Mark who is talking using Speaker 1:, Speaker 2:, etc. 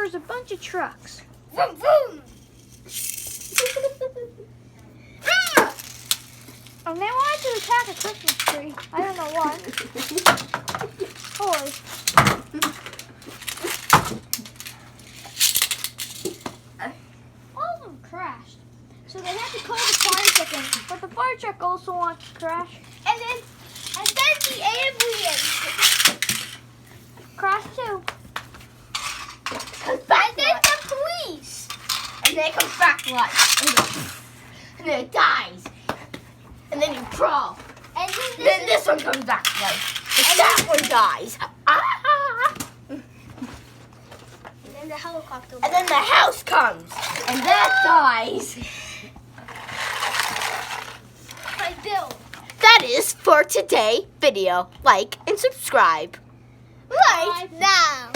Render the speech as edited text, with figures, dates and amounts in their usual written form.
Speaker 1: there's a bunch of trucks.
Speaker 2: Vroom, vroom.
Speaker 1: And they wanted to attack a Christmas tree. I don't know why. Holy. All of them crashed. So they had to call the fire truck in. But the fire truck also wants to crash.
Speaker 2: And then the ambulance
Speaker 1: Crash too.
Speaker 2: comes back. And then the police. And then it comes back to life. And then it dies. And then you crawl. And then this one comes back to life. And that one dies.
Speaker 1: And then the helicopter.
Speaker 2: And then the house comes. And that dies.
Speaker 1: By Bill.
Speaker 2: That is for today video. Like and subscribe. Right now.